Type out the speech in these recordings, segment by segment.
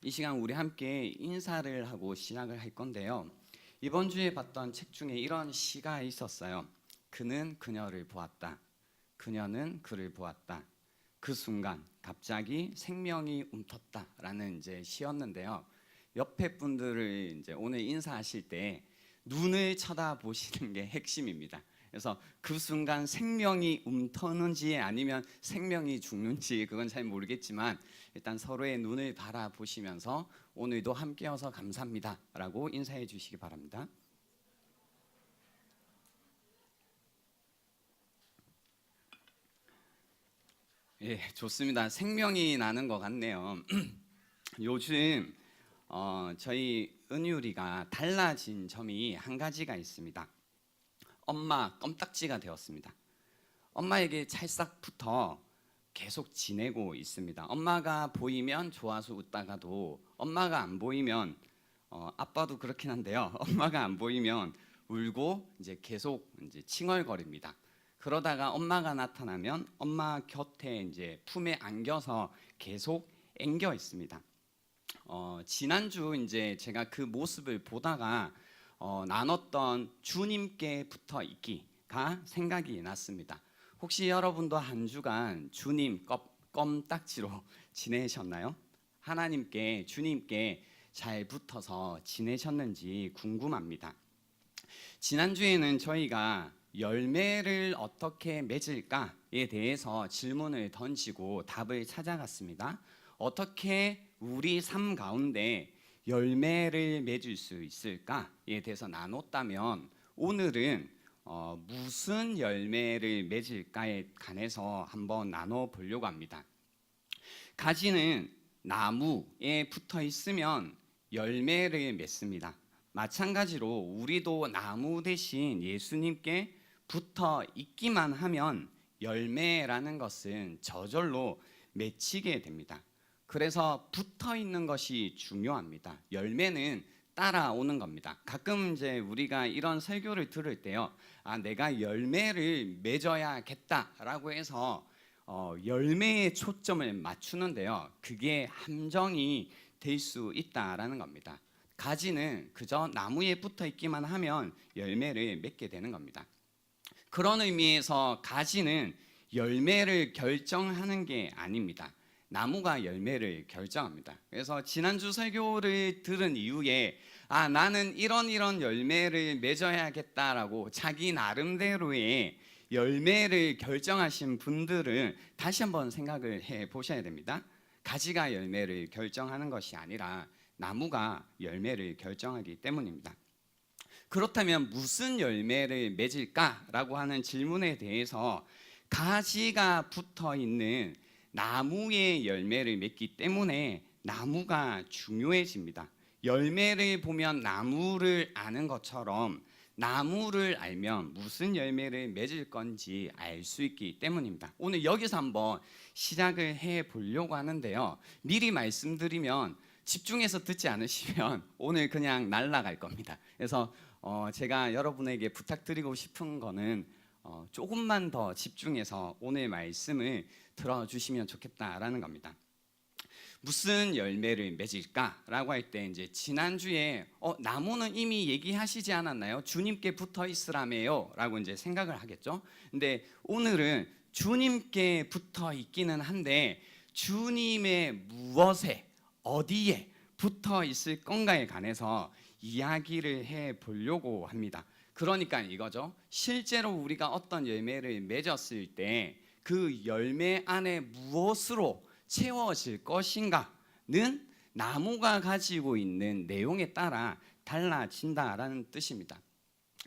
이 시간 우리 함께 인사를 하고 시작을 할 건데요. 이번 주에 봤던 책 중에 이런 시가 있었어요. 그는 그녀를 보았다. 그녀는 그를 보았다. 그 순간 갑자기 생명이 움텄다라는 이제 시였는데요. 옆에 분들을 이제 오늘 인사하실 때 눈을 쳐다보시는 게 핵심입니다. 그래서 그 순간 생명이 움터는지 아니면 생명이 죽는지 그건 잘 모르겠지만 일단 서로의 눈을 바라보시면서 오늘도 함께여서 감사합니다 라고 인사해 주시기 바랍니다. 예, 좋습니다. 생명이 나는 것 같네요. 요즘 저희 은유리가 달라진 점이 한 가지가 있습니다. 엄마 껌딱지가 되었습니다. 엄마에게 찰싹부터 계속 지내고 있습니다. 엄마가 보이면 좋아서 웃다가도 엄마가 안 보이면 아빠도 그렇긴 한데요. 엄마가 안 보이면 울고 이제 계속 이제 칭얼거립니다. 그러다가 엄마가 나타나면 엄마 곁에 이제 품에 안겨서 계속 앵겨 있습니다. 지난주 이제 제가 그 모습을 보다가 나눴던 주님께 붙어 있기가 생각이 났습니다. 혹시 여러분도 한 주간 주님 껌딱지로 지내셨나요? 하나님께 주님께 잘 붙어서 지내셨는지 궁금합니다. 지난주에는 저희가 열매를 어떻게 맺을까에 대해서 질문을 던지고 답을 찾아갔습니다. 어떻게 우리 삶 가운데 열매를 맺을 수 있을까에 대해서 나눴다면 오늘은 무슨 열매를 맺을까에 관해서 한번 나눠보려고 합니다. 가지는 나무에 붙어 있으면 열매를 맺습니다. 마찬가지로 우리도 나무 대신 예수님께 붙어 있기만 하면 열매라는 것은 저절로 맺히게 됩니다. 그래서 붙어 있는 것이 중요합니다. 열매는 따라오는 겁니다. 가끔 이제 우리가 이런 설교를 들을 때요, 내가 열매를 맺어야겠다라고 해서 열매에 초점을 맞추는데요, 그게 함정이 될 수 있다라는 겁니다. 가지는 그저 나무에 붙어 있기만 하면 열매를 맺게 되는 겁니다. 그런 의미에서 가지는 열매를 결정하는 게 아닙니다. 나무가 열매를 결정합니다. 그래서 지난주 설교를 들은 이후에 나는 이런 열매를 맺어야겠다라고 자기 나름대로의 열매를 결정하신 분들은 다시 한번 생각을 해 보셔야 됩니다. 가지가 열매를 결정하는 것이 아니라 나무가 열매를 결정하기 때문입니다. 그렇다면 무슨 열매를 맺을까라고 하는 질문에 대해서 가지가 붙어 있는 나무의 열매를 맺기 때문에 나무가 중요해집니다. 열매를 보면 나무를 아는 것처럼 나무를 알면 무슨 열매를 맺을 건지 알 수 있기 때문입니다. 오늘 여기서 한번 시작을 해 보려고 하는데요. 미리 말씀드리면 집중해서 듣지 않으시면 오늘 그냥 날아갈 겁니다. 그래서 제가 여러분에게 부탁드리고 싶은 거는 조금만 더 집중해서 오늘 말씀을 들어주시면 좋겠다라는 겁니다. 무슨 열매를 맺을까라고 할 때 이제 지난주에 나무는 이미 얘기하시지 않았나요? 주님께 붙어 있으라며요라고 이제 생각을 하겠죠. 근데 오늘은 주님께 붙어 있기는 한데 주님의 무엇에 어디에 붙어 있을 건가에 관해서 이야기를 해 보려고 합니다. 그러니까 이거죠. 실제로 우리가 어떤 열매를 맺었을 때 그 열매 안에 무엇으로 채워질 것인가는 나무가 가지고 있는 내용에 따라 달라진다라는 뜻입니다.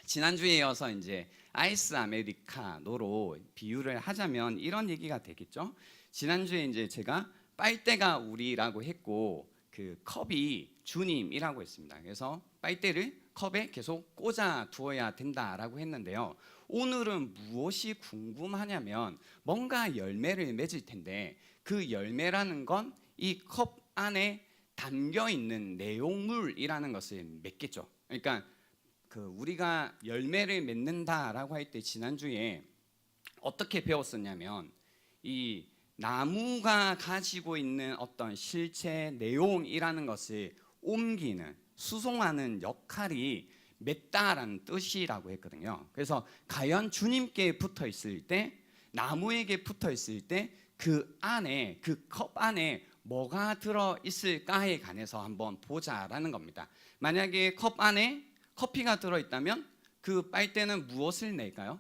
지난주에 이어서 이제 아이스 아메리카노로 비유를 하자면 이런 얘기가 되겠죠. 지난주에 이제 제가 빨대가 우리라고 했고 그 컵이 주님이라고 했습니다. 그래서 빨대를 컵에 계속 꽂아 두어야 된다라고 했는데요. 오늘은 무엇이 궁금하냐면 뭔가 열매를 맺을 텐데 그 열매라는 건 이 컵 안에 담겨 있는 내용물이라는 것을 맺겠죠. 그러니까 그 우리가 열매를 맺는다라고 할 때 지난주에 어떻게 배웠었냐면 이 나무가 가지고 있는 어떤 실체 내용이라는 것을 옮기는, 수송하는 역할이 맺다라는 뜻이라고 했거든요. 그래서 과연 주님께 붙어 있을 때, 나무에게 붙어 있을 때 그 안에, 그 컵 안에 뭐가 들어 있을까에 관해서 한번 보자라는 겁니다. 만약에 컵 안에 커피가 들어 있다면 그 빨대는 무엇을 낼까요?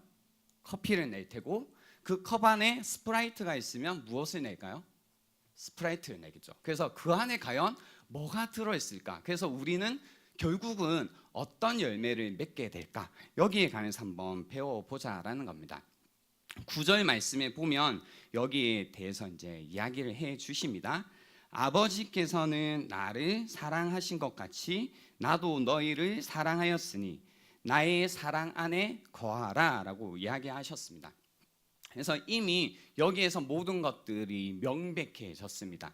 커피를 낼 테고, 그 컵 안에 스프라이트가 있으면 무엇을 낼까요? 스프라이트를 내겠죠. 그래서 그 안에 과연 뭐가 들어 있을까? 그래서 우리는 결국은 어떤 열매를 맺게 될까? 여기에 관해서 한번 배워보자라는 겁니다. 9절 말씀에 보면 여기에 대해서 이제 이야기를 해 주십니다. 아버지께서는 나를 사랑하신 것 같이 나도 너희를 사랑하였으니 나의 사랑 안에 거하라 라고 이야기하셨습니다. 그래서 이미 여기에서 모든 것들이 명백해졌습니다.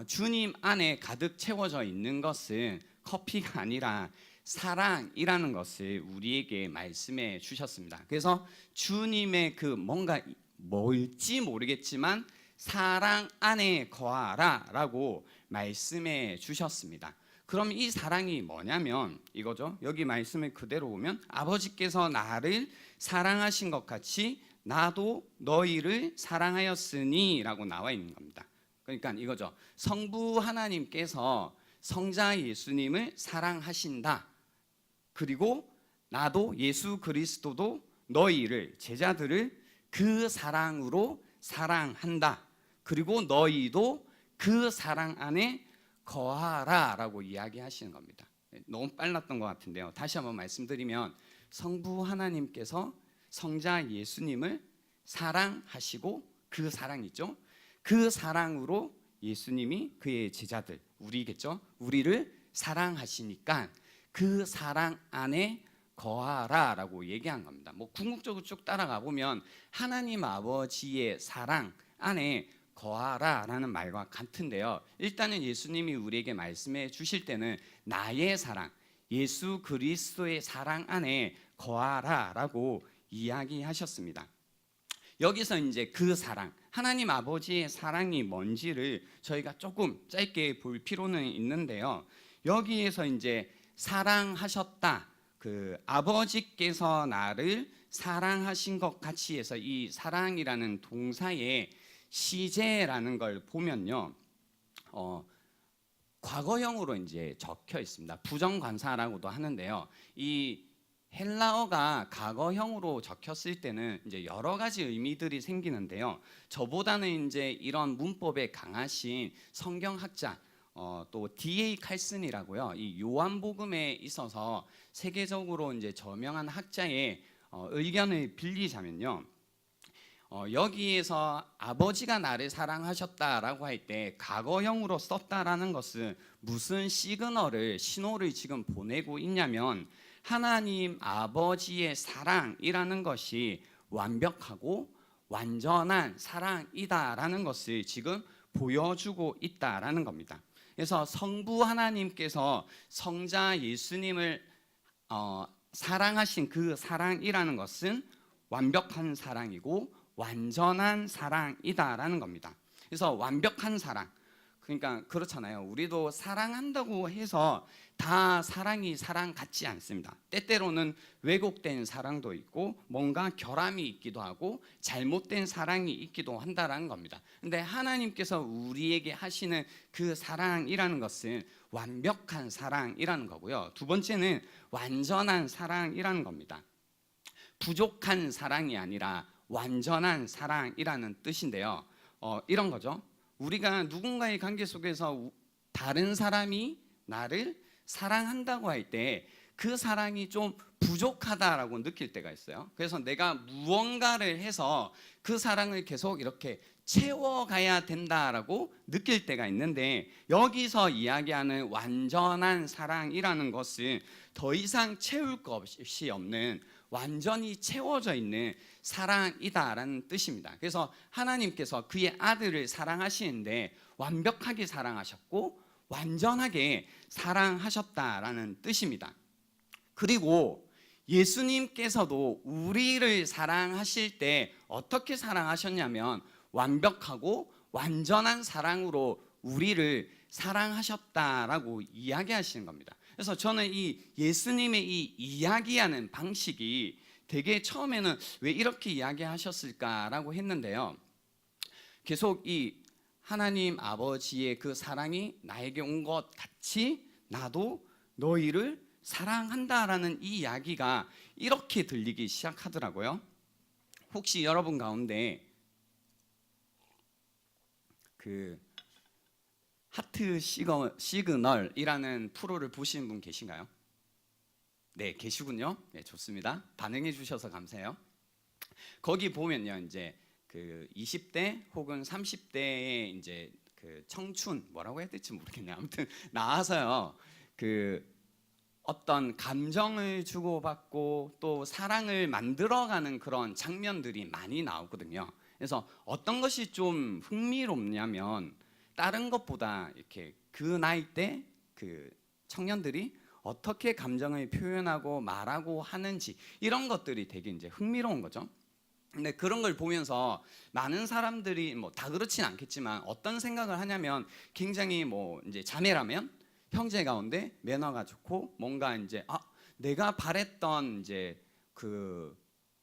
주님 안에 가득 채워져 있는 것은 커피가 아니라 사랑이라는 것을 우리에게 말씀해 주셨습니다. 그래서 주님의 그 뭔가 뭘지 모르겠지만 사랑 안에 거하라 라고 말씀해 주셨습니다. 그럼 이 사랑이 뭐냐면 이거죠. 여기 말씀을 그대로 보면 아버지께서 나를 사랑하신 것 같이 나도 너희를 사랑하였으니 라고 나와 있는 겁니다. 그러니까 이거죠. 성부 하나님께서 성자 예수님을 사랑하신다. 그리고 나도 예수 그리스도도 너희를, 제자들을 그 사랑으로 사랑한다. 그리고 너희도 그 사랑 안에 거하라 라고 이야기하시는 겁니다. 너무 빨랐던 것 같은데요. 다시 한번 말씀드리면 성부 하나님께서 성자 예수님을 사랑하시고, 그 사랑 있죠? 그 사랑으로 예수님이 그의 제자들, 우리겠죠? 우리를 사랑하시니까 그 사랑 안에 거하라 라고 얘기한 겁니다. 뭐 궁극적으로 쭉 따라가 보면 하나님 아버지의 사랑 안에 거하라 라는 말과 같은데요. 일단은 예수님이 우리에게 말씀해 주실 때는 나의 사랑, 예수 그리스도의 사랑 안에 거하라 라고 이야기하셨습니다. 여기서 이제 그 사랑, 하나님 아버지의 사랑이 뭔지를 저희가 조금 짧게 볼 필요는 있는데요. 여기에서 이제 사랑하셨다, 그 아버지께서 나를 사랑하신 것 같이 해서 이 사랑이라는 동사의 시제라는 걸 보면요, 과거형으로 이제 적혀 있습니다. 부정관사라고도 하는데요. 이 헬라어가 과거형으로 적혔을 때는 이제 여러 가지 의미들이 생기는데요. 저보다는 이제 이런 문법에 강하신 성경학자, 또 D.A. 칼슨이라고요. 이 요한복음에 있어서 세계적으로 이제 저명한 학자의 의견을 빌리자면요. 여기에서 아버지가 나를 사랑하셨다라고 할 때 과거형으로 썼다라는 것은 무슨 시그널을, 신호를 지금 보내고 있냐면 하나님 아버지의 사랑이라는 것이 완벽하고 완전한 사랑이다라는 것을 지금 보여주고 있다라는 겁니다. 그래서 성부 하나님께서 성자 예수님을 사랑하신 그 사랑이라는 것은 완벽한 사랑이고 완전한 사랑이다라는 겁니다. 그래서 완벽한 사랑, 그러니까 그렇잖아요. 우리도 사랑한다고 해서 다 사랑이 사랑 같지 않습니다. 때때로는 왜곡된 사랑도 있고 뭔가 결함이 있기도 하고 잘못된 사랑이 있기도 한다라는 겁니다. 근데 하나님께서 우리에게 하시는 그 사랑이라는 것은 완벽한 사랑이라는 거고요. 두 번째는 완전한 사랑이라는 겁니다. 부족한 사랑이 아니라 완전한 사랑이라는 뜻인데요. 이런 거죠. 우리가 누군가의 관계 속에서 다른 사람이 나를 사랑한다고 할 때 그 사랑이 좀 부족하다라고 느낄 때가 있어요. 그래서 내가 무언가를 해서 그 사랑을 계속 이렇게 채워가야 된다라고 느낄 때가 있는데, 여기서 이야기하는 완전한 사랑이라는 것은 더 이상 채울 것이 없는, 완전히 채워져 있는 사랑이다라는 뜻입니다. 그래서 하나님께서 그의 아들을 사랑하시는데 완벽하게 사랑하셨고 완전하게 사랑하셨다라는 뜻입니다. 그리고 예수님께서도 우리를 사랑하실 때 어떻게 사랑하셨냐면 완벽하고 완전한 사랑으로 우리를 사랑하셨다라고 이야기하시는 겁니다. 그래서 저는 이 예수님의 이 이야기하는 방식이 되게 처음에는 왜 이렇게 이야기하셨을까라고 했는데요. 계속 이 하나님 아버지의 그 사랑이 나에게 온 것 같이 나도 너희를 사랑한다라는 이 이야기가 이렇게 들리기 시작하더라고요. 혹시 여러분 가운데 그 하트 시그널이라는 프로를 보시는 분 계신가요? 네, 계시군요. 네, 좋습니다. 반응해 주셔서 감사해요. 거기 보면요, 이제 그 20대 혹은 30대의 이제 그 청춘 뭐라고 해야 될지 모르겠네요. 아무튼 나와서요, 그 어떤 감정을 주고받고 또 사랑을 만들어가는 그런 장면들이 많이 나오거든요. 그래서 어떤 것이 좀 흥미롭냐면 다른 것보다 이렇게 그 나이 때 그 청년들이 어떻게 감정을 표현하고 말하고 하는지 이런 것들이 되게 이제 흥미로운 거죠. 근데 그런 걸 보면서 많은 사람들이 뭐 다 그렇진 않겠지만 어떤 생각을 하냐면 굉장히 뭐 이제 자매라면 형제 가운데 매너가 좋고 뭔가 이제 내가 바랬던 이제 그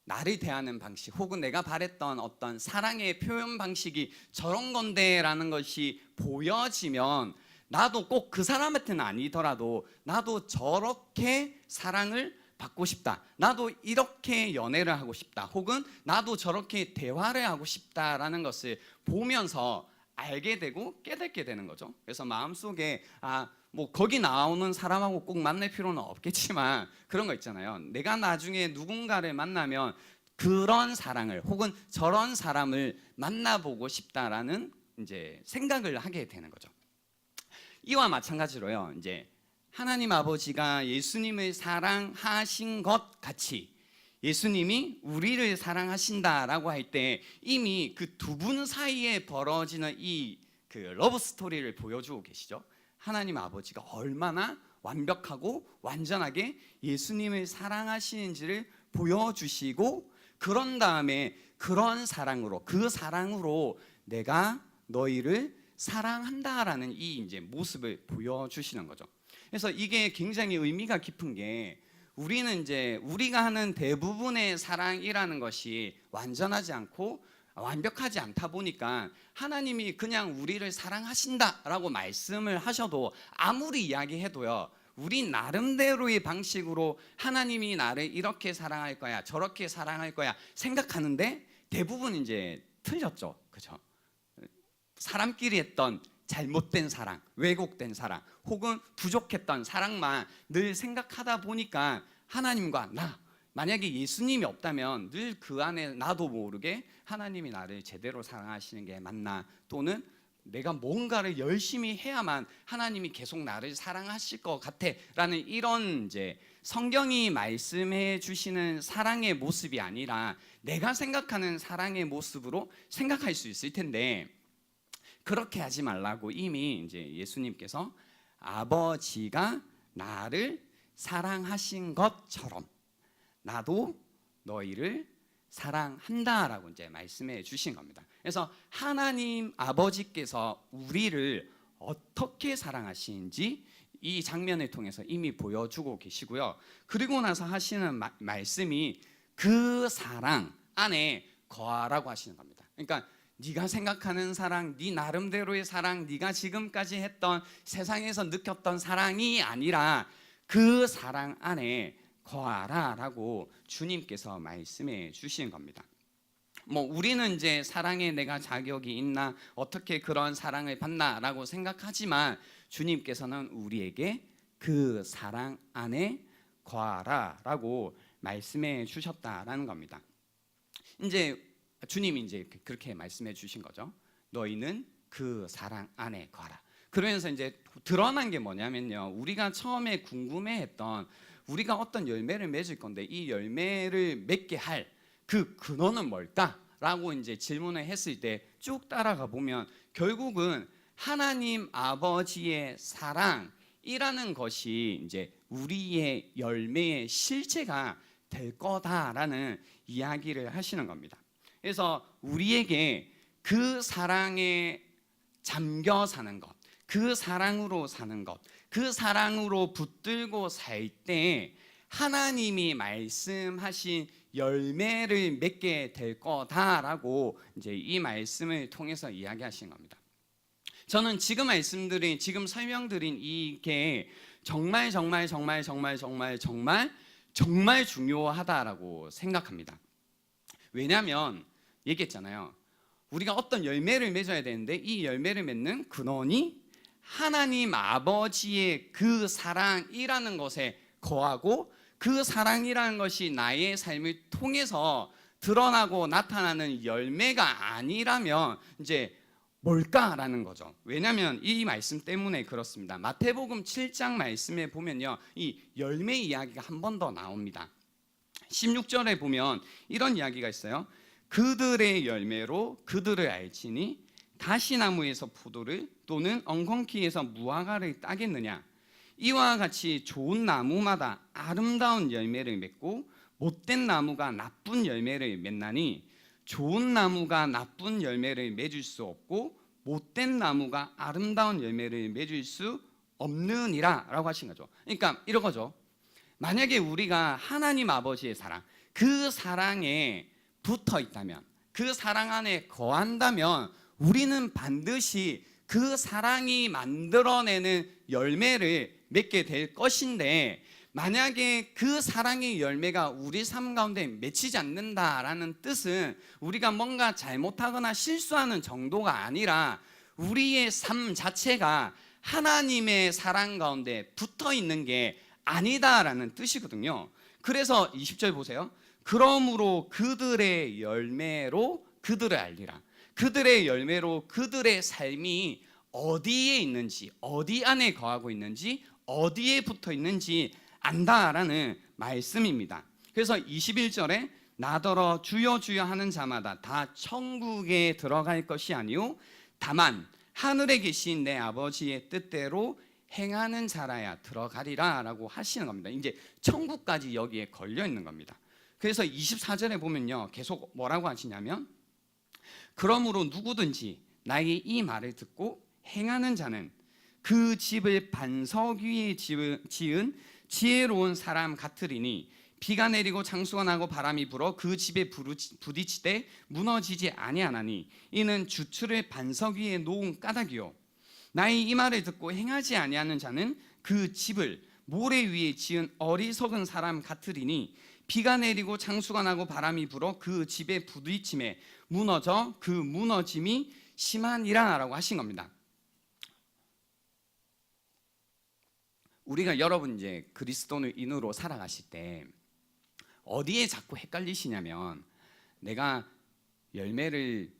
나를 대하는 방식 혹은 내가 바랬던 어떤 사랑의 표현 방식이 저런 건데라는 것이 보여지면 나도 꼭 그 사람한테는 아니더라도 나도 저렇게 사랑을 받고 싶다. 나도 이렇게 연애를 하고 싶다. 혹은 나도 저렇게 대화를 하고 싶다라는 것을 보면서 알게 되고 깨닫게 되는 거죠. 그래서 마음속에 뭐 거기 나오는 사람하고 꼭 만날 필요는 없겠지만 그런 거 있잖아요. 내가 나중에 누군가를 만나면 그런 사랑을 혹은 저런 사람을 만나보고 싶다라는 이제 생각을 하게 되는 거죠. 이와 마찬가지로요. 이제 하나님 아버지가 예수님을 사랑하신 것 같이 예수님이 우리를 사랑하신다라고 할 때 이미 그 두 분 사이에 벌어지는 이 그 러브 스토리를 보여주고 계시죠. 하나님 아버지가 얼마나 완벽하고 완전하게 예수님을 사랑하시는지를 보여주시고 그런 다음에 그런 사랑으로 그 사랑으로 내가 너희를 사랑한다라는 이 이제 모습을 보여주시는 거죠. 그래서 이게 굉장히 의미가 깊은 게 우리는 이제 우리가 하는 대부분의 사랑이라는 것이 완전하지 않고 완벽하지 않다 보니까 하나님이 그냥 우리를 사랑하신다라고 말씀을 하셔도 아무리 이야기해도요 우리 나름대로의 방식으로 하나님이 나를 이렇게 사랑할 거야 저렇게 사랑할 거야 생각하는데 대부분 이제 틀렸죠. 그죠? 사람끼리 했던 잘못된 사랑, 왜곡된 사랑, 혹은 부족했던 사랑만 늘 생각하다 보니까 하나님과 나, 만약에 예수님이 없다면 늘 그 안에 나도 모르게 하나님이 나를 제대로 사랑하시는 게 맞나, 또는 내가 뭔가를 열심히 해야만 하나님이 계속 나를 사랑하실 것 같아라는 이런 이제 성경이 말씀해 주시는 사랑의 모습이 아니라 내가 생각하는 사랑의 모습으로 생각할 수 있을 텐데 그렇게 하지 말라고 이미 이제 예수님께서 아버지가 나를 사랑하신 것처럼 나도 너희를 사랑한다라고 이제 말씀해 주신 겁니다. 그래서 하나님 아버지께서 우리를 어떻게 사랑하시는지 이 장면을 통해서 이미 보여주고 계시고요. 그리고 나서 하시는 말씀이 그 사랑 안에 거하라고 하시는 겁니다. 그러니까 네가 생각하는 사랑, 네 나름대로의 사랑, 네가 지금까지 했던 세상에서 느꼈던 사랑이 아니라 그 사랑 안에 거하라라고 주님께서 말씀해 주신 겁니다. 뭐 우리는 이제 사랑에 내가 자격이 있나, 어떻게 그런 사랑을 받나라고 생각하지만 주님께서는 우리에게 그 사랑 안에 거하라라고 말씀해 주셨다라는 겁니다. 이제 주님이 이제 그렇게 말씀해 주신 거죠. 너희는 그 사랑 안에 거하라. 그러면서 이제 드러난 게 뭐냐면요. 우리가 처음에 궁금해했던 우리가 어떤 열매를 맺을 건데 이 열매를 맺게 할 그 근원은 뭘까라고 이제 질문을 했을 때 쭉 따라가 보면 결국은 하나님 아버지의 사랑이라는 것이 이제 우리의 열매의 실체가 될 거다라는 이야기를 하시는 겁니다. 그래서 우리에게 그 사랑에 잠겨 사는 것, 그 사랑으로 사는 것, 그 사랑으로 붙들고 살 때 하나님이 말씀하신 열매를 맺게 될 거다라고 이제 이 말씀을 통해서 이야기하신 겁니다. 저는 지금 말씀드린, 지금 설명드린 이게 정말 중요하다라고 생각합니다. 왜냐하면 얘기했잖아요. 우리가 어떤 열매를 맺어야 되는데 이 열매를 맺는 근원이 하나님 아버지의 그 사랑이라는 것에 거하고, 그 사랑이라는 것이 나의 삶을 통해서 드러나고 나타나는 열매가 아니라면 이제 뭘까라는 거죠. 왜냐하면 이 말씀 때문에 그렇습니다. 마태복음 7장 말씀에 보면요, 이 열매 이야기가 한 번 더 나옵니다. 16절에 보면 이런 이야기가 있어요. 그들의 열매로 그들을 알지니 가시나무에서 포도를 또는 엉겅퀴에서 무화과를 따겠느냐. 이와 같이 좋은 나무마다 아름다운 열매를 맺고 못된 나무가 나쁜 열매를 맺나니 좋은 나무가 나쁜 열매를 맺을 수 없고 못된 나무가 아름다운 열매를 맺을 수 없느니라 라고 하신 거죠. 그러니까 이런 거죠. 만약에 우리가 하나님 아버지의 사랑, 그 사랑에 붙어 있다면, 그 사랑 안에 거한다면 우리는 반드시 그 사랑이 만들어내는 열매를 맺게 될 것인데, 만약에 그 사랑의 열매가 우리 삶 가운데 맺히지 않는다라는 뜻은 우리가 뭔가 잘못하거나 실수하는 정도가 아니라 우리의 삶 자체가 하나님의 사랑 가운데 붙어 있는 게 아니다라는 뜻이거든요. 그래서 20절 보세요. 그러므로 그들의 열매로 그들을 알리라. 그들의 열매로 그들의 삶이 어디에 있는지, 어디 안에 거하고 있는지, 어디에 붙어 있는지 안다라는 말씀입니다. 그래서 21절에 나더러 주여 주여 하는 자마다 다 천국에 들어갈 것이 아니요 다만 하늘에 계신 내 아버지의 뜻대로 행하는 자라야 들어가리라 라고 하시는 겁니다. 이제 천국까지 여기에 걸려 있는 겁니다. 그래서 24절에 보면요, 계속 뭐라고 하시냐면 그러므로 누구든지 나의 이 말을 듣고 행하는 자는 그 집을 반석 위에 지은 지혜로운 사람 같으리니 비가 내리고 창수가 나고 바람이 불어 그 집에 부딪히되 무너지지 아니하나니 이는 주추를 반석 위에 놓은 까닭이요 나의 이 말을 듣고 행하지 아니하는 자는 그 집을 모래 위에 지은 어리석은 사람 같으리니 비가 내리고 창수가 나고 바람이 불어 그 집에 부딪힘에 무너져 그 무너짐이 심하니라 라고 하신 겁니다. 우리가 여러분 이제 그리스도인으로 살아가실 때 어디에 자꾸 헷갈리시냐면 내가 열매를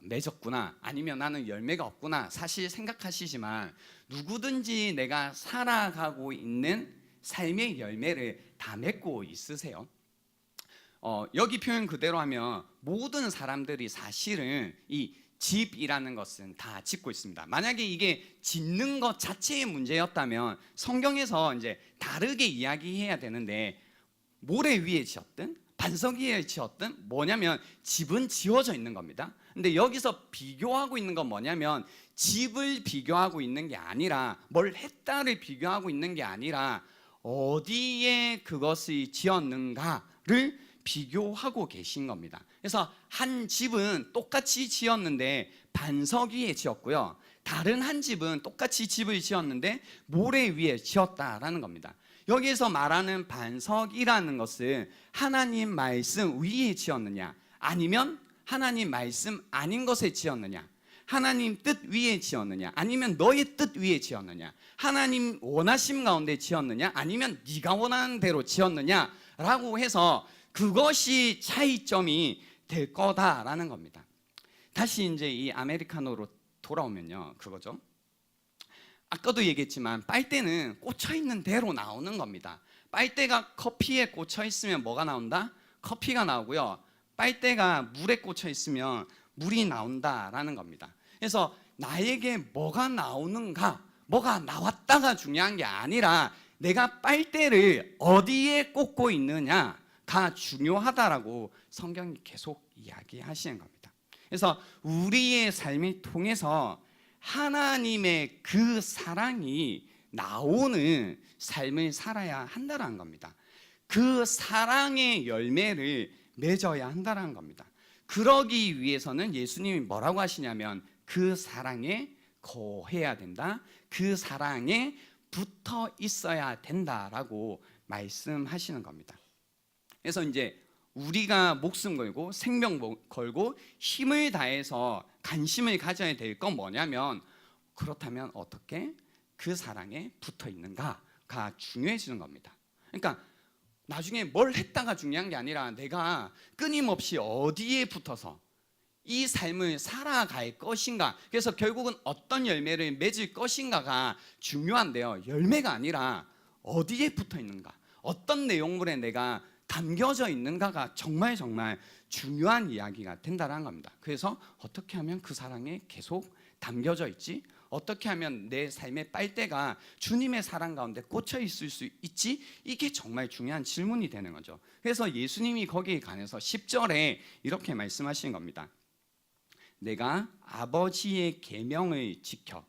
맺었구나, 아니면 나는 열매가 없구나 사실 생각하시지만 누구든지 내가 살아가고 있는 삶의 열매를 다 맺고 있으세요. 여기 표현 그대로 하면 모든 사람들이 사실은 이 집이라는 것은 다 짓고 있습니다. 만약에 이게 짓는 것 자체의 문제였다면 성경에서 이제 다르게 이야기해야 되는데, 모래 위에 지었든 반석 위에 지었든 뭐냐면 집은 지어져 있는 겁니다. 근데 여기서 비교하고 있는 건 뭐냐면 집을 비교하고 있는 게 아니라, 뭘 했다를 비교하고 있는 게 아니라 어디에 그것이 지었는가를 비교하고 계신 겁니다. 그래서 한 집은 똑같이 지었는데 반석 위에 지었고요, 다른 한 집은 똑같이 집을 지었는데 모래 위에 지었다라는 겁니다. 여기에서 말하는 반석이라는 것은 하나님 말씀 위에 지었느냐, 아니면 하나님 말씀 아닌 것에 지었느냐, 하나님 뜻 위에 지었느냐, 아니면 너의 뜻 위에 지었느냐, 하나님 원하심 가운데 지었느냐, 아니면 네가 원하는 대로 지었느냐라고 해서 그것이 차이점이 될 거다라는 겁니다. 다시 이제 이 아메리카노로 돌아오면요, 그거죠. 아까도 얘기했지만 빨대는 꽂혀 있는 대로 나오는 겁니다. 빨대가 커피에 꽂혀 있으면 뭐가 나온다? 커피가 나오고요, 빨대가 물에 꽂혀 있으면 물이 나온다라는 겁니다. 그래서 나에게 뭐가 나오는가, 뭐가 나왔다가 중요한 게 아니라 내가 빨대를 어디에 꽂고 있느냐가 중요하다라고 성경이 계속 이야기하시는 겁니다. 그래서 우리의 삶을 통해서 하나님의 그 사랑이 나오는 삶을 살아야 한다는 겁니다. 그 사랑의 열매를 맺어야 한다는 겁니다. 그러기 위해서는 예수님이 뭐라고 하시냐면 그 사랑에 거해야 된다. 그 사랑에 붙어 있어야 된다라고 말씀하시는 겁니다. 그래서 이제 우리가 목숨 걸고 생명 걸고 힘을 다해서 관심을 가져야 될 건 뭐냐면, 그렇다면 어떻게 그 사랑에 붙어 있는가가 중요해지는 겁니다. 그러니까 나중에 뭘 했다가 중요한 게 아니라 내가 끊임없이 어디에 붙어서 이 삶을 살아갈 것인가. 그래서 결국은 어떤 열매를 맺을 것인가가 중요한데요, 열매가 아니라 어디에 붙어 있는가, 어떤 내용물에 내가 담겨져 있는가가 정말 중요한 이야기가 된다는 겁니다. 그래서 어떻게 하면 그 사랑에 계속 담겨져 있지? 어떻게 하면 내 삶의 빨대가 주님의 사랑 가운데 꽂혀 있을 수 있지? 이게 정말 중요한 질문이 되는 거죠. 그래서 예수님이 거기에 관해서 10절에 이렇게 말씀하신 겁니다. 내가 아버지의 계명을 지켜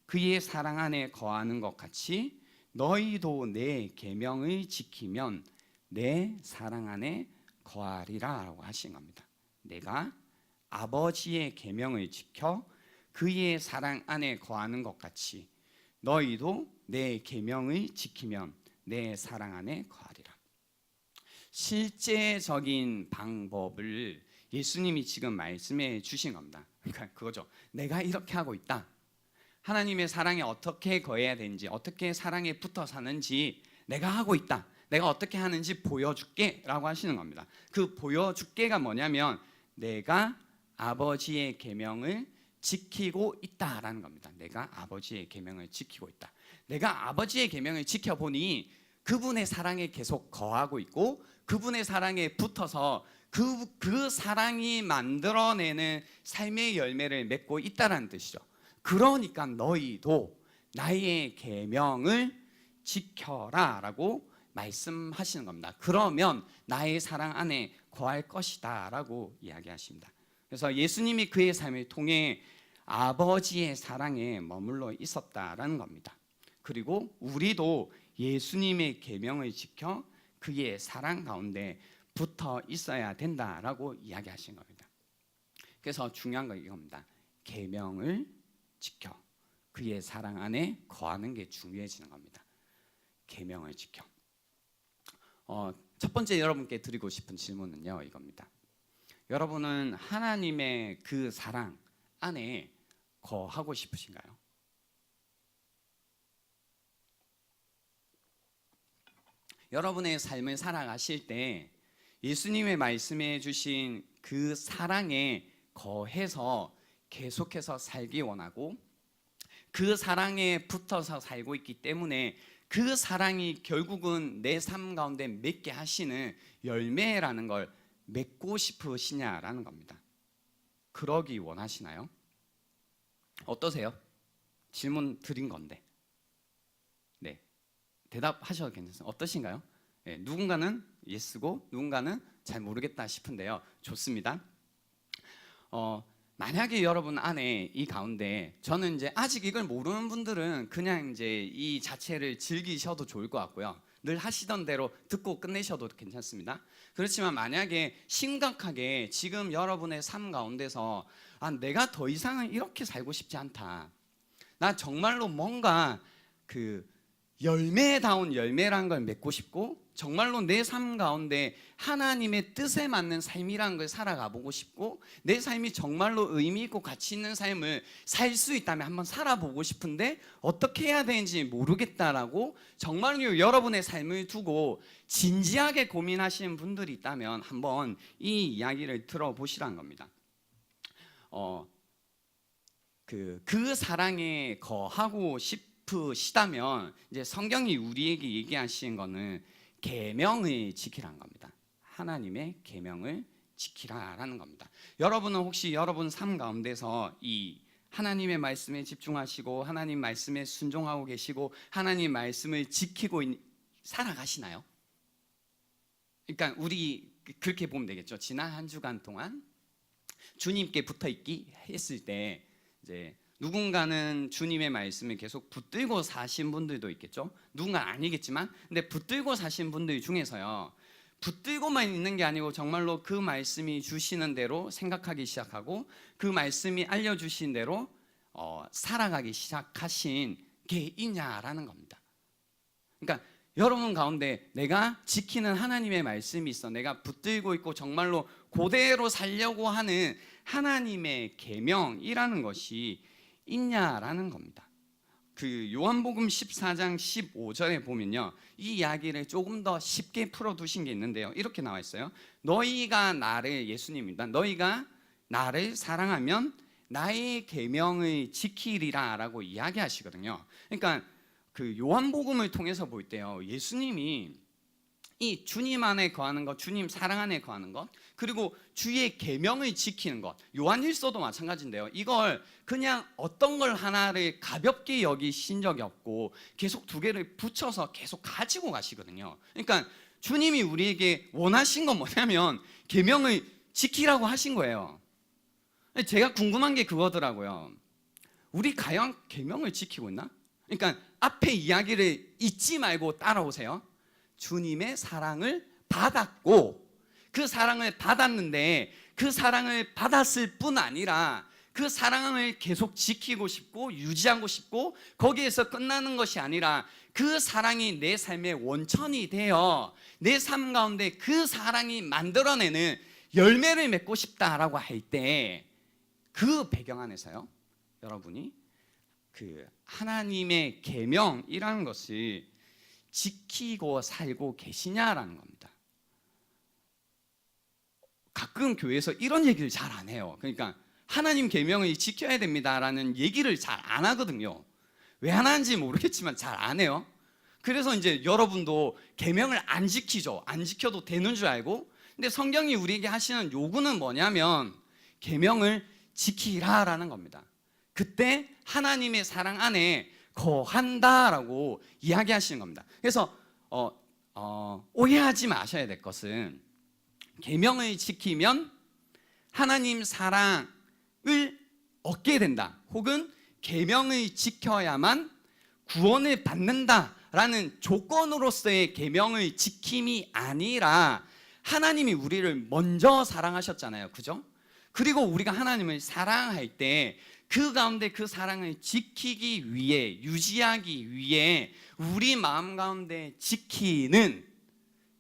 그의 사랑 안에 거하는 것 같이 너희도 내 계명을 지키면 내 사랑 안에 거하리라 라고 하신 겁니다. 내가 아버지의 계명을 지켜 그의 사랑 안에 거하는 것 같이 너희도 내 계명을 지키면 내 사랑 안에 거하리라. 실제적인 방법을 예수님이 지금 말씀해 주신 겁니다. 그러니까 그거죠. 내가 이렇게 하고 있다. 하나님의 사랑에 어떻게 거해야 되는지, 어떻게 사랑에 붙어 사는지 내가 하고 있다. 내가 어떻게 하는지 보여줄게 라고 하시는 겁니다. 그 보여줄게가 뭐냐면 내가 아버지의 계명을 지키고 있다라는 겁니다. 내가 아버지의 계명을 지키고 있다. 내가 아버지의 계명을 지켜보니 그분의 사랑에 계속 거하고 있고 그분의 사랑에 붙어서 그 사랑이 만들어내는 삶의 열매를 맺고 있다는 뜻이죠. 그러니까 너희도 나의 계명을 지켜라 라고 말씀하시는 겁니다. 그러면 나의 사랑 안에 거할 것이다 라고 이야기하십니다. 그래서 예수님이 그의 삶을 통해 아버지의 사랑에 머물러 있었다라는 겁니다. 그리고 우리도 예수님의 계명을 지켜 그의 사랑 가운데 붙어 있어야 된다라고 이야기하신 겁니다. 그래서 중요한 건 이겁니다. 계명을 지켜 그의 사랑 안에 거하는 게 중요해지는 겁니다. 계명을 지켜. 첫 번째 여러분께 드리고 싶은 질문은요, 이겁니다. 여러분은 하나님의 그 사랑 안에 거하고 싶으신가요? 여러분의 삶을 살아가실 때 예수님의 말씀해 주신 그 사랑에 거해서 계속해서 살기 원하고 그 사랑에 붙어서 살고 있기 때문에 그 사랑이 결국은 내 삶 가운데 맺게 하시는 열매라는 걸 맺고 싶으시냐라는 겁니다. 그러기 원하시나요? 어떠세요? 질문 드린 건데. 네, 대답하셔도 괜찮습니다. 어떠신가요? 네, 누군가는 예스고 누군가는 잘 모르겠다 싶은데요. 좋습니다. 만약에 여러분 안에 이 가운데 저는 이제 아직 이걸 모르는 분들은 그냥 이제 이 자체를 즐기셔도 좋을 것 같고요. 늘 하시던 대로 듣고 끝내셔도 괜찮습니다. 그렇지만 만약에 심각하게 지금 여러분의 삶 가운데서 내가 더 이상은 이렇게 살고 싶지 않다. 나 정말로 뭔가 그 열매다운 열매라는 걸 맺고 싶고 정말로 내 삶 가운데 하나님의 뜻에 맞는 삶이라는 걸 살아가 보고 싶고 내 삶이 정말로 의미 있고 가치 있는 삶을 살 수 있다면 한번 살아보고 싶은데 어떻게 해야 되는지 모르겠다라고 정말로 여러분의 삶을 두고 진지하게 고민하시는 분들이 있다면 한번 이 이야기를 들어보시라는 겁니다. 그 사랑에 거하고 싶으시다면 이제 성경이 우리에게 얘기하시는 거는 계명을 지키라는 겁니다. 하나님의 계명을 지키라라는 겁니다. 여러분은 혹시 여러분 삶 가운데서 이 하나님의 말씀에 집중하시고 하나님 말씀에 순종하고 계시고 하나님 말씀을 지키고 살아가시나요? 그러니까 우리 그렇게 보면 되겠죠. 지난 한 주간 동안 주님께 붙어 있기 했을 때 이제 누군가는 주님의 말씀을 계속 붙들고 사신 분들도 있겠죠. 누군가는 아니겠지만, 근데 붙들고 사신 분들 중에서요, 붙들고만 있는 게 아니고 정말로 그 말씀이 주시는 대로 생각하기 시작하고 그 말씀이 알려주신 대로 살아가기 시작하신 게 있냐라는 겁니다. 그러니까 여러분 가운데 내가 지키는 하나님의 말씀이 있어, 내가 붙들고 있고 정말로 그대로 살려고 하는 하나님의 계명이라는 것이 있냐라는 겁니다. 그 요한복음 14장 15절에 보면요, 이 이야기를 조금 더 쉽게 풀어두신 게 있는데요, 이렇게 나와 있어요. 너희가 나를, 예수님입니다, 너희가 나를 사랑하면 나의 계명을 지키리라 라고 이야기하시거든요. 그러니까 그 요한복음을 통해서 볼 때요, 예수님이 이 주님 안에 거하는 것, 주님 사랑 안에 거하는 것, 그리고 주의 계명을 지키는 것, 요한일서도 마찬가지인데요, 이걸 그냥 어떤 걸 하나를 가볍게 여기신 적이 없고 계속 두 개를 붙여서 계속 가지고 가시거든요. 그러니까 주님이 우리에게 원하신 건 뭐냐면 계명을 지키라고 하신 거예요. 제가 궁금한 게 그거더라고요. 우리 과연 계명을 지키고 있나? 그러니까 앞에 이야기를 잊지 말고 따라오세요. 주님의 사랑을 받았고, 그 사랑을 받았는데 그 사랑을 받았을 뿐 아니라 그 사랑을 계속 지키고 싶고 유지하고 싶고, 거기에서 끝나는 것이 아니라 그 사랑이 내 삶의 원천이 되어 내 삶 가운데 그 사랑이 만들어내는 열매를 맺고 싶다라고 할 때, 그 배경 안에서요, 여러분이 그 하나님의 계명이라는 것을 지키고 살고 계시냐라는 겁니다. 가끔 교회에서 이런 얘기를 잘 안 해요. 그러니까 하나님 계명을 지켜야 됩니다라는 얘기를 잘 안 하거든요. 왜 안 하는지 모르겠지만 잘 안 해요. 그래서 이제 여러분도 계명을 안 지키죠. 안 지켜도 되는 줄 알고. 근데 성경이 우리에게 하시는 요구는 뭐냐면 계명을 지키라라는 겁니다. 그때 하나님의 사랑 안에 거한다라고 이야기하시는 겁니다. 그래서 오해하지 마셔야 될 것은, 계명을 지키면 하나님 사랑을 얻게 된다, 혹은 계명을 지켜야만 구원을 받는다라는 조건으로서의 계명을 지킴이 아니라, 하나님이 우리를 먼저 사랑하셨잖아요, 그죠? 그리고 우리가 하나님을 사랑할 때 그 가운데 그 사랑을 지키기 위해, 유지하기 위해 우리 마음 가운데 지키는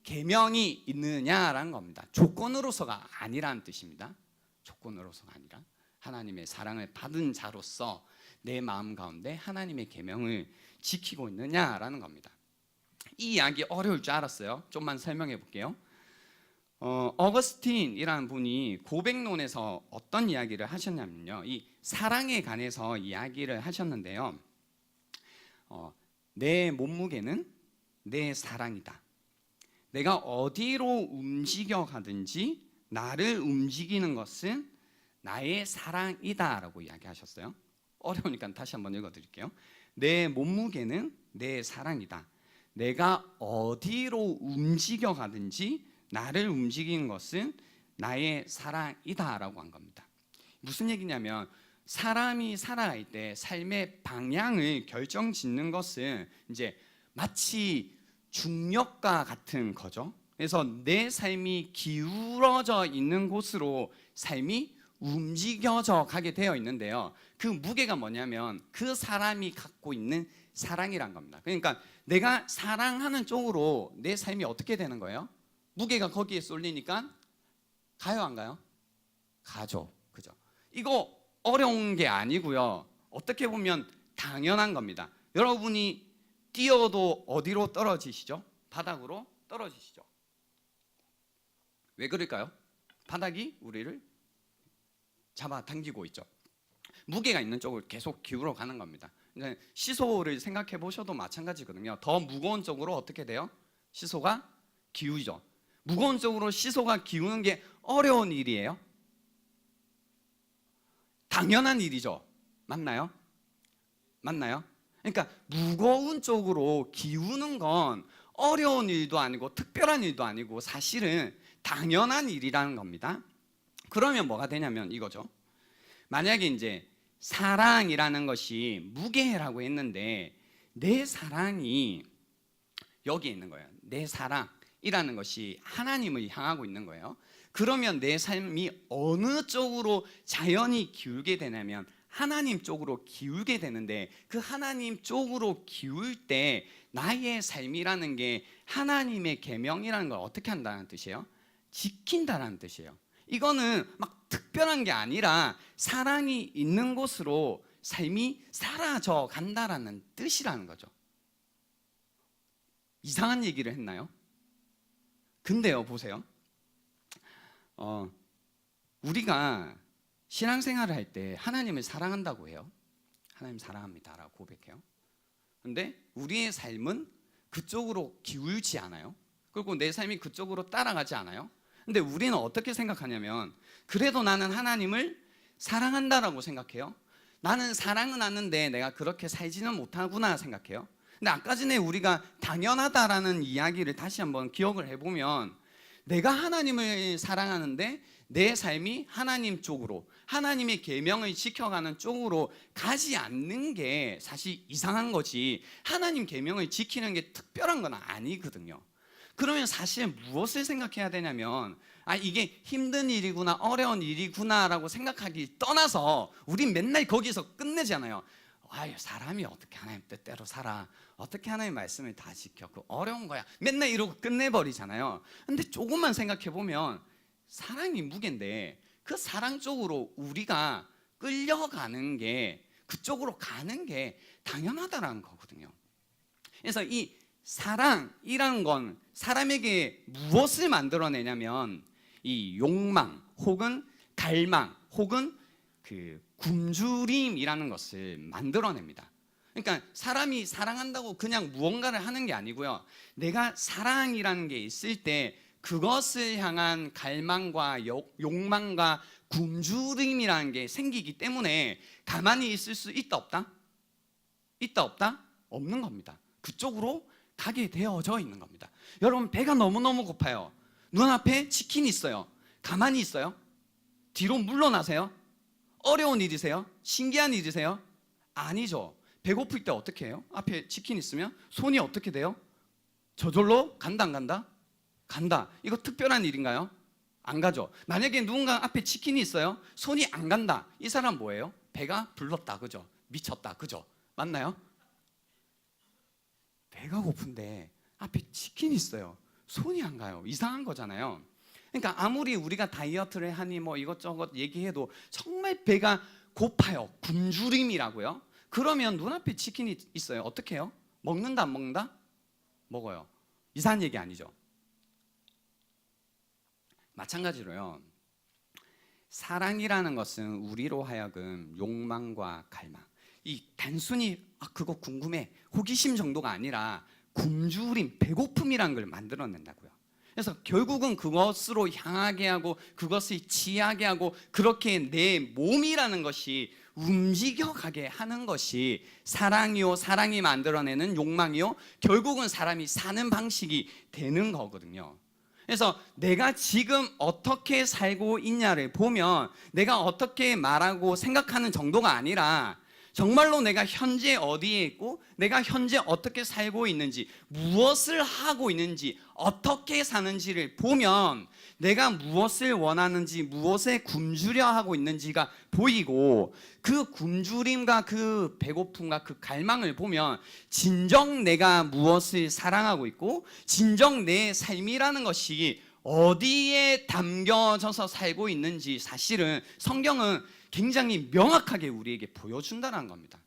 계명이 있느냐라는 겁니다. 조건으로서가 아니라는 뜻입니다. 조건으로서가 아니라 하나님의 사랑을 받은 자로서 내 마음 가운데 하나님의 계명을 지키고 있느냐라는 겁니다. 이 이야기 어려울 줄 알았어요. 좀만 설명해 볼게요. 어거스틴이라는 분이 고백론에서 어떤 이야기를 하셨냐면요, 이 사랑에 관해서 이야기를 하셨는데요, 내 몸무게는 내 사랑이다. 내가 어디로 움직여 가든지 나를 움직이는 것은 나의 사랑이다 라고 이야기하셨어요. 어려우니까 다시 한번 읽어드릴게요. 내 몸무게는 내 사랑이다. 내가 어디로 움직여 가든지 나를 움직이는 것은 나의 사랑이다 라고 한 겁니다. 무슨 얘기냐면, 사람이 살아갈 때 삶의 방향을 결정짓는 것은 이제 마치 중력과 같은 거죠. 그래서 내 삶이 기울어져 있는 곳으로 삶이 움직여져 가게 되어 있는데요, 그 무게가 뭐냐면 그 사람이 갖고 있는 사랑이란 겁니다. 그러니까 내가 사랑하는 쪽으로 내 삶이 어떻게 되는 거예요? 무게가 거기에 쏠리니까 가요, 안 가요? 가죠. 그죠? 이거 어려운 게 아니고요, 어떻게 보면 당연한 겁니다. 여러분이 뛰어도 어디로 떨어지시죠? 바닥으로 떨어지시죠. 왜 그럴까요? 바닥이 우리를 잡아당기고 있죠. 무게가 있는 쪽으로 계속 기울어 가는 겁니다. 그러니까 시소를 생각해 보셔도 마찬가지거든요. 더 무거운 쪽으로 어떻게 돼요? 시소가 기우죠. 무거운 쪽으로 시소가 기우는 게 어려운 일이에요? 당연한 일이죠. 맞나요? 맞나요? 그러니까 무거운 쪽으로 기우는 건 어려운 일도 아니고 특별한 일도 아니고 사실은 당연한 일이라는 겁니다. 그러면 뭐가 되냐면 이거죠. 만약에 이제 사랑이라는 것이 무게라고 했는데 내 사랑이 여기 있는 거예요. 내 사랑이라는 것이 하나님을 향하고 있는 거예요. 그러면 내 삶이 어느 쪽으로 자연히 기울게 되냐면 하나님 쪽으로 기울게 되는데, 그 하나님 쪽으로 기울 때 나의 삶이라는 게 하나님의 계명이라는 걸 어떻게 한다는 뜻이에요? 지킨다라는 뜻이에요. 이거는 막 특별한 게 아니라 사랑이 있는 곳으로 삶이 사라져 간다라는 뜻이라는 거죠. 이상한 얘기를 했나요? 근데요, 보세요. 우리가 신앙생활을 할 때 하나님을 사랑한다고 해요. 하나님 사랑합니다라고 고백해요. 근데 우리의 삶은 그쪽으로 기울지 않아요. 그리고 내 삶이 그쪽으로 따라가지 않아요. 근데 우리는 어떻게 생각하냐면, 그래도 나는 하나님을 사랑한다라고 생각해요. 나는 사랑은 하는데 내가 그렇게 살지는 못하구나 생각해요. 근데 아까 전에 우리가 당연하다라는 이야기를 다시 한번 기억을 해보면, 내가 하나님을 사랑하는데 내 삶이 하나님 쪽으로, 하나님의 계명을 지켜가는 쪽으로 가지 않는 게 사실 이상한 거지, 하나님 계명을 지키는 게 특별한 건 아니거든요. 그러면 사실 무엇을 생각해야 되냐면, 이게 힘든 일이구나, 어려운 일이구나라고 생각하기 떠나서 우린 맨날 거기서 끝내잖아요. 사람이 어떻게 하나님 뜻대로 살아, 어떻게 하나님 말씀을 다 지켜, 그 어려운 거야, 맨날 이러고 끝내버리잖아요. 근데 조금만 생각해보면 사랑이 무게인데 그 사랑 쪽으로 우리가 끌려가는 게, 그쪽으로 가는 게 당연하다라는 거거든요. 그래서 이 사랑이라는 건 사람에게 무엇을 만들어내냐면 이 욕망 혹은 갈망 혹은 그 굶주림이라는 것을 만들어냅니다. 그러니까 사람이 사랑한다고 그냥 무언가를 하는 게 아니고요, 내가 사랑이라는 게 있을 때 그것을 향한 갈망과 욕망과 굶주림이라는 게 생기기 때문에 가만히 있을 수 있다 없다? 있다 없다? 없는 겁니다. 그쪽으로 가게 되어져 있는 겁니다. 여러분, 배가 너무너무 고파요. 눈앞에 치킨이 있어요. 가만히 있어요? 뒤로 물러나세요? 어려운 일이세요? 신기한 일이세요? 아니죠. 배고플 때 어떻게 해요? 앞에 치킨 있으면 손이 어떻게 돼요? 저절로 간다 안 간다? 간다. 이거 특별한 일인가요? 안 가죠. 만약에 누군가 앞에 치킨이 있어요, 손이 안 간다. 이 사람 뭐예요? 배가 불렀다, 그죠? 미쳤다, 그죠? 맞나요? 배가 고픈데 앞에 치킨이 있어요, 손이 안 가요. 이상한 거잖아요. 그러니까 아무리 우리가 다이어트를 하니 뭐 이것저것 얘기해도 정말 배가 고파요. 굶주림이라고요. 그러면 눈앞에 치킨이 있어요. 어떻게 해요? 먹는다 안 먹는다? 먹어요. 이상한 얘기 아니죠. 마찬가지로요, 사랑이라는 것은 우리로 하여금 욕망과 갈망, 이 단순히 그거 궁금해, 호기심 정도가 아니라 굶주림, 배고픔이라는 걸 만들어낸다고요. 그래서 결국은 그것으로 향하게 하고 그것을 취하게 하고 그렇게 내 몸이라는 것이 움직여가게 하는 것이 사랑이요, 사랑이 만들어내는 욕망이요, 결국은 사람이 사는 방식이 되는 거거든요. 그래서 내가 지금 어떻게 살고 있냐를 보면 내가 어떻게 말하고 생각하는 정도가 아니라 정말로 내가 현재 어디에 있고 내가 현재 어떻게 살고 있는지, 무엇을 하고 있는지, 어떻게 사는지를 보면 내가 무엇을 원하는지, 무엇에 굶주려 하고 있는지가 보이고, 그 굶주림과 그 배고픔과 그 갈망을 보면 진정 내가 무엇을 사랑하고 있고 진정 내 삶이라는 것이 어디에 담겨져서 살고 있는지 사실은 성경은 굉장히 명확하게 우리에게 보여준다는 겁니다.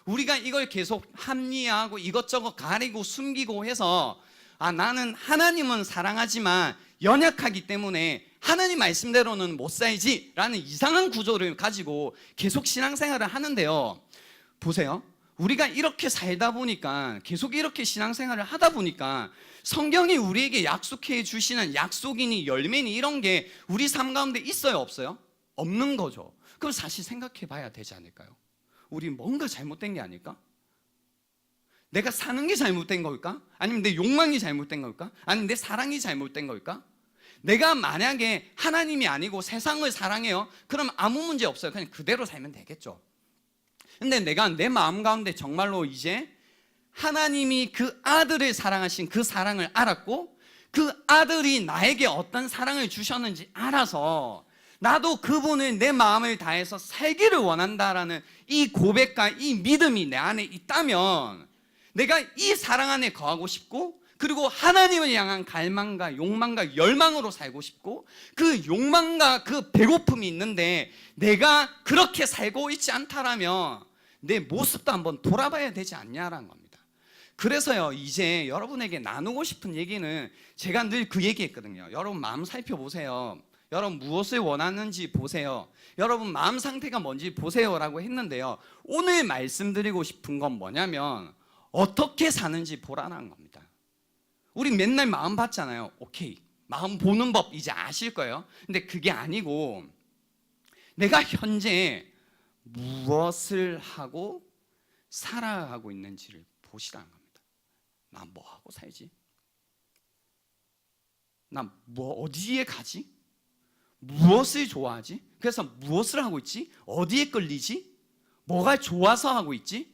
우리가 이걸 계속 합리화하고 이것저것 가리고 숨기고 해서 나는 하나님은 사랑하지만 연약하기 때문에 하나님 말씀대로는 못 살지 라는 이상한 구조를 가지고 계속 신앙생활을 하는데요, 보세요. 우리가 이렇게 살다 보니까, 계속 이렇게 신앙생활을 하다 보니까 성경이 우리에게 약속해 주시는 약속이니 열매니 이런 게 우리 삶 가운데 있어요 없어요? 없는 거죠. 그럼 사실 생각해 봐야 되지 않을까요? 우리 뭔가 잘못된 게 아닐까? 내가 사는 게 잘못된 걸까? 아니면 내 욕망이 잘못된 걸까? 아니면 내 사랑이 잘못된 걸까? 내가 만약에 하나님이 아니고 세상을 사랑해요, 그럼 아무 문제 없어요. 그냥 그대로 살면 되겠죠. 근데 내가 내 마음 가운데 정말로 이제 하나님이 그 아들을 사랑하신 그 사랑을 알았고, 그 아들이 나에게 어떤 사랑을 주셨는지 알아서 나도 그분을 내 마음을 다해서 살기를 원한다라는 이 고백과 이 믿음이 내 안에 있다면, 내가 이 사랑 안에 거하고 싶고, 그리고 하나님을 향한 갈망과 욕망과 열망으로 살고 싶고, 그 욕망과 그 배고픔이 있는데 내가 그렇게 살고 있지 않다라면 내 모습도 한번 돌아봐야 되지 않냐라는 겁니다. 그래서요, 이제 여러분에게 나누고 싶은 얘기는, 제가 늘 그 얘기했거든요. 여러분 마음 살펴보세요. 여러분 무엇을 원하는지 보세요. 여러분 마음 상태가 뭔지 보세요라고 했는데요, 오늘 말씀드리고 싶은 건 뭐냐면 어떻게 사는지 보라는 겁니다. 우리 맨날 마음 봤잖아요. 오케이, 마음 보는 법 이제 아실 거예요. 근데 그게 아니고 내가 현재 무엇을 하고 살아가고 있는지를 보시라는 겁니다. 나 뭐 하고 살지? 나 뭐 어디에 가지? 무엇을 좋아하지? 그래서 무엇을 하고 있지? 어디에 끌리지? 뭐가 좋아서 하고 있지?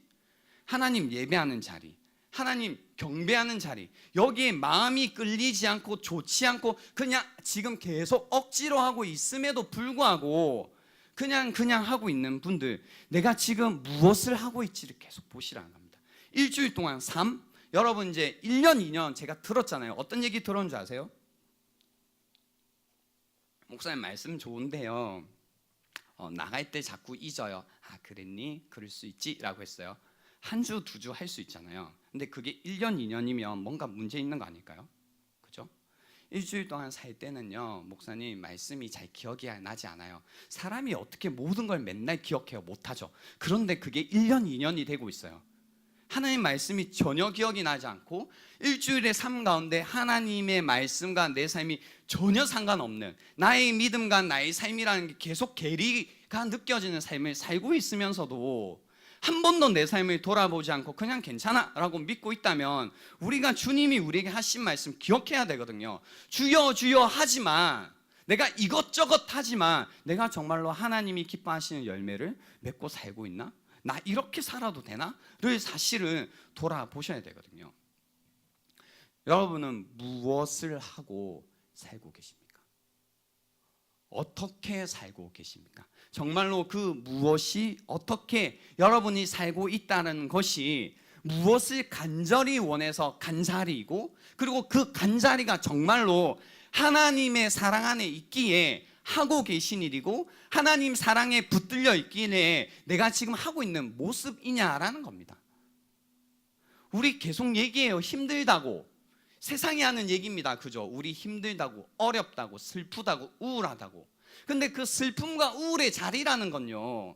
하나님 예배하는 자리, 하나님 경배하는 자리, 여기에 마음이 끌리지 않고 좋지 않고 그냥 지금 계속 억지로 하고 있음에도 불구하고 그냥 하고 있는 분들, 내가 지금 무엇을 하고 있지를 계속 보시라는 겁니다. 일주일 동안 삶, 여러분 이제 1년, 2년 제가 들었잖아요. 어떤 얘기 들었는 줄 아세요? 목사님 말씀 좋은데요, 나갈 때 자꾸 잊어요. 아 그랬니? 그럴 수 있지 라고 했어요. 한 주, 두 주 할 수 있잖아요. 근데 그게 1년, 2년이면 뭔가 문제 있는 거 아닐까요? 그죠? 일주일 동안 살 때는요, 목사님 말씀이 잘 기억이 나지 않아요. 사람이 어떻게 모든 걸 맨날 기억해요? 못하죠. 그런데 그게 1년, 2년이 되고 있어요. 하나님 말씀이 전혀 기억이 나지 않고 일주일의 삶 가운데 하나님의 말씀과 내 삶이 전혀 상관없는, 나의 믿음과 나의 삶이라는 게 계속 괴리가 느껴지는 삶을 살고 있으면서도 한 번도 내 삶을 돌아보지 않고 그냥 괜찮아 라고 믿고 있다면, 우리가 주님이 우리에게 하신 말씀 기억해야 되거든요. 주여 주여 하지만, 내가 이것저것 하지만 내가 정말로 하나님이 기뻐하시는 열매를 맺고 살고 있나? 나 이렇게 살아도 되나? 를 사실은 돌아보셔야 되거든요. 여러분은 무엇을 하고 살고 계십니까? 어떻게 살고 계십니까? 정말로 그 무엇이 어떻게 여러분이 살고 있다는 것이 무엇을 간절히 원해서 간자리이고, 그리고 그 간자리가 정말로 하나님의 사랑 안에 있기에 하고 계신 일이고, 하나님 사랑에 붙들려 있기에 내가 지금 하고 있는 모습이냐라는 겁니다. 우리 계속 얘기해요. 힘들다고. 세상이 하는 얘기입니다. 그죠? 우리 힘들다고, 어렵다고, 슬프다고, 우울하다고. 근데 그 슬픔과 우울의 자리라는 건요,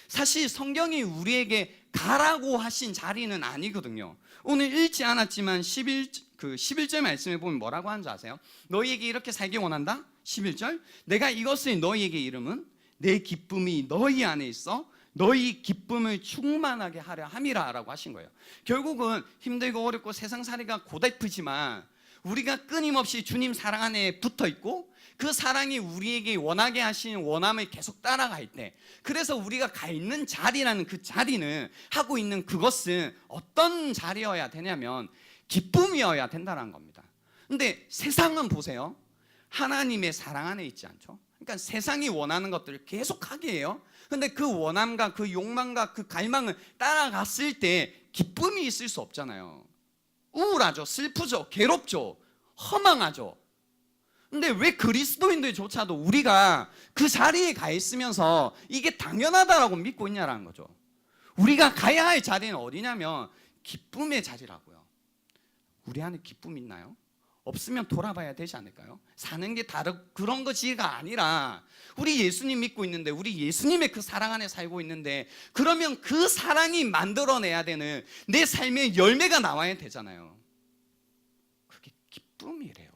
사실 성경이 우리에게 가라고 하신 자리는 아니거든요. 오늘 읽지 않았지만 11절 말씀에 보면 뭐라고 하는 줄 아세요? 너희에게 이렇게 살기 원한다? 11절, 내가 이것을 너희에게 이름은 내 기쁨이 너희 안에 있어 너희 기쁨을 충만하게 하려 함이라 라고 하신 거예요. 결국은 힘들고 어렵고 세상살이가 고달프지만 우리가 끊임없이 주님 사랑 안에 붙어있고, 그 사랑이 우리에게 원하게 하시는 원함을 계속 따라갈 때, 그래서 우리가 가 있는 자리라는 그 자리는, 하고 있는 그것은 어떤 자리여야 되냐면 기쁨이어야 된다는 겁니다. 근데 세상은 보세요, 하나님의 사랑 안에 있지 않죠? 그러니까 세상이 원하는 것들을 계속 하게 해요. 근데 그 원함과 그 욕망과 그 갈망을 따라갔을 때 기쁨이 있을 수 없잖아요. 우울하죠, 슬프죠, 괴롭죠, 허망하죠. 근데 왜 그리스도인들조차도 우리가 그 자리에 가 있으면서 이게 당연하다라고 믿고 있냐라는 거죠. 우리가 가야 할 자리는 어디냐면 기쁨의 자리라고요. 우리 안에 기쁨 있나요? 없으면 돌아봐야 되지 않을까요? 사는 게 그런 것이가 아니라, 우리 예수님 믿고 있는데, 우리 예수님의 그 사랑 안에 살고 있는데, 그러면 그 사랑이 만들어내야 되는 내 삶의 열매가 나와야 되잖아요. 그게 기쁨이래요.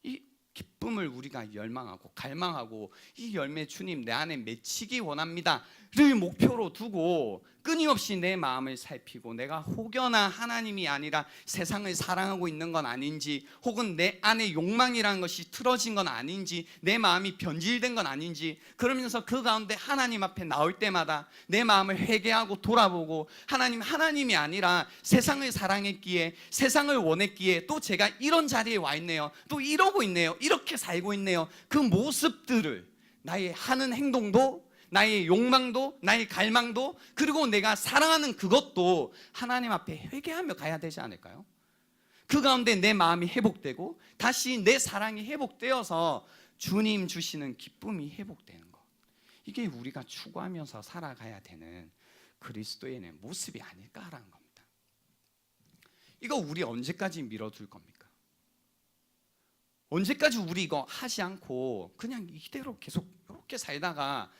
이 기쁨을 우리가 열망하고 갈망하고, 이 열매 주님 내 안에 맺히기 원합니다 를 목표로 두고 끊임없이 내 마음을 살피고 내가 혹여나 하나님이 아니라 세상을 사랑하고 있는 건 아닌지, 혹은 내 안에 욕망이라는 것이 틀어진 건 아닌지, 내 마음이 변질된 건 아닌지, 그러면서 그 가운데 하나님 앞에 나올 때마다 내 마음을 회개하고 돌아보고, 하나님이 아니라 세상을 사랑했기에, 세상을 원했기에 또 제가 이런 자리에 와 있네요, 또 이러고 있네요, 이렇게 살고 있네요. 그 모습들을, 나의 하는 행동도, 나의 욕망도, 나의 갈망도, 그리고 내가 사랑하는 그것도 하나님 앞에 회개하며 가야 되지 않을까요? 그 가운데 내 마음이 회복되고 다시 내 사랑이 회복되어서 주님 주시는 기쁨이 회복되는 것, 이게 우리가 추구하면서 살아가야 되는 그리스도인의 모습이 아닐까라는 겁니다. 이거 우리 언제까지 밀어둘 겁니까? 언제까지 우리 이거 하지 않고 그냥 이대로 계속 이렇게 살다가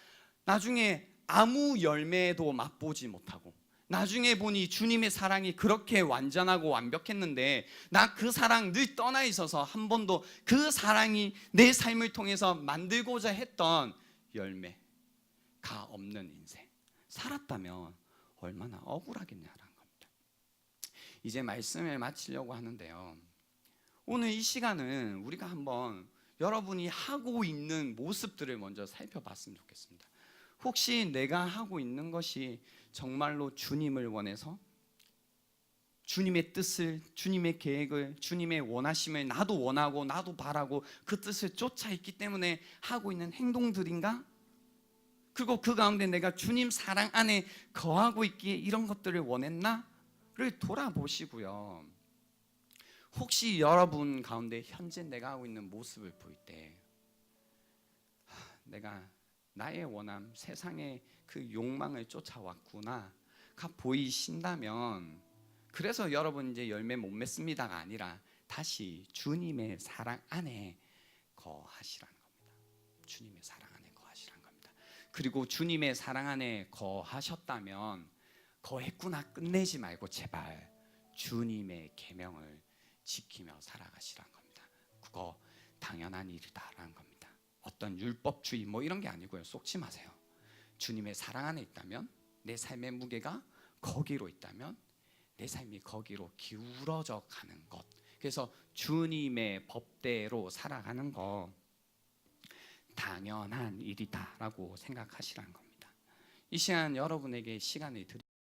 나중에 아무 열매도 맛보지 못하고, 나중에 보니 주님의 사랑이 그렇게 완전하고 완벽했는데 나 그 사랑 늘 떠나 있어서 한 번도 그 사랑이 내 삶을 통해서 만들고자 했던 열매가 없는 인생 살았다면 얼마나 억울하겠냐라는 겁니다. 이제 말씀을 마치려고 하는데요, 오늘 이 시간은 우리가 한번 여러분이 하고 있는 모습들을 먼저 살펴봤으면 좋겠습니다. 혹시 내가 하고 있는 것이 정말로 주님을 원해서 주님의 뜻을, 주님의 계획을, 주님의 원하심을 나도 원하고 나도 바라고 그 뜻을 쫓아 있기 때문에 하고 있는 행동들인가? 그리고 그 가운데 내가 주님 사랑 안에 거하고 있기에 이런 것들을 원했나?를 돌아보시고요, 혹시 여러분 가운데 현재 내가 하고 있는 모습을 볼 때 내가 나의 원함, 세상의 그 욕망을 쫓아왔구나가 보이신다면, 그래서 여러분 이제 열매 못 맺습니다가 아니라 다시 주님의 사랑 안에 거하시라는 겁니다. 주님의 사랑 안에 거하시라는 겁니다. 그리고 주님의 사랑 안에 거하셨다면 거했구나 끝내지 말고 제발 주님의 계명을 지키며 살아가시라는 겁니다. 그거 당연한 일이다라는 겁니다. 어떤 율법주의 뭐 이런 게 아니고요, 속지 마세요. 주님의 사랑 안에 있다면, 내 삶의 무게가 거기로 있다면 내 삶이 거기로 기울어져 가는 것, 그래서 주님의 법대로 살아가는 거 당연한 일이다라고 생각하시라는 겁니다. 이 시간 여러분에게 시간을 드립니다.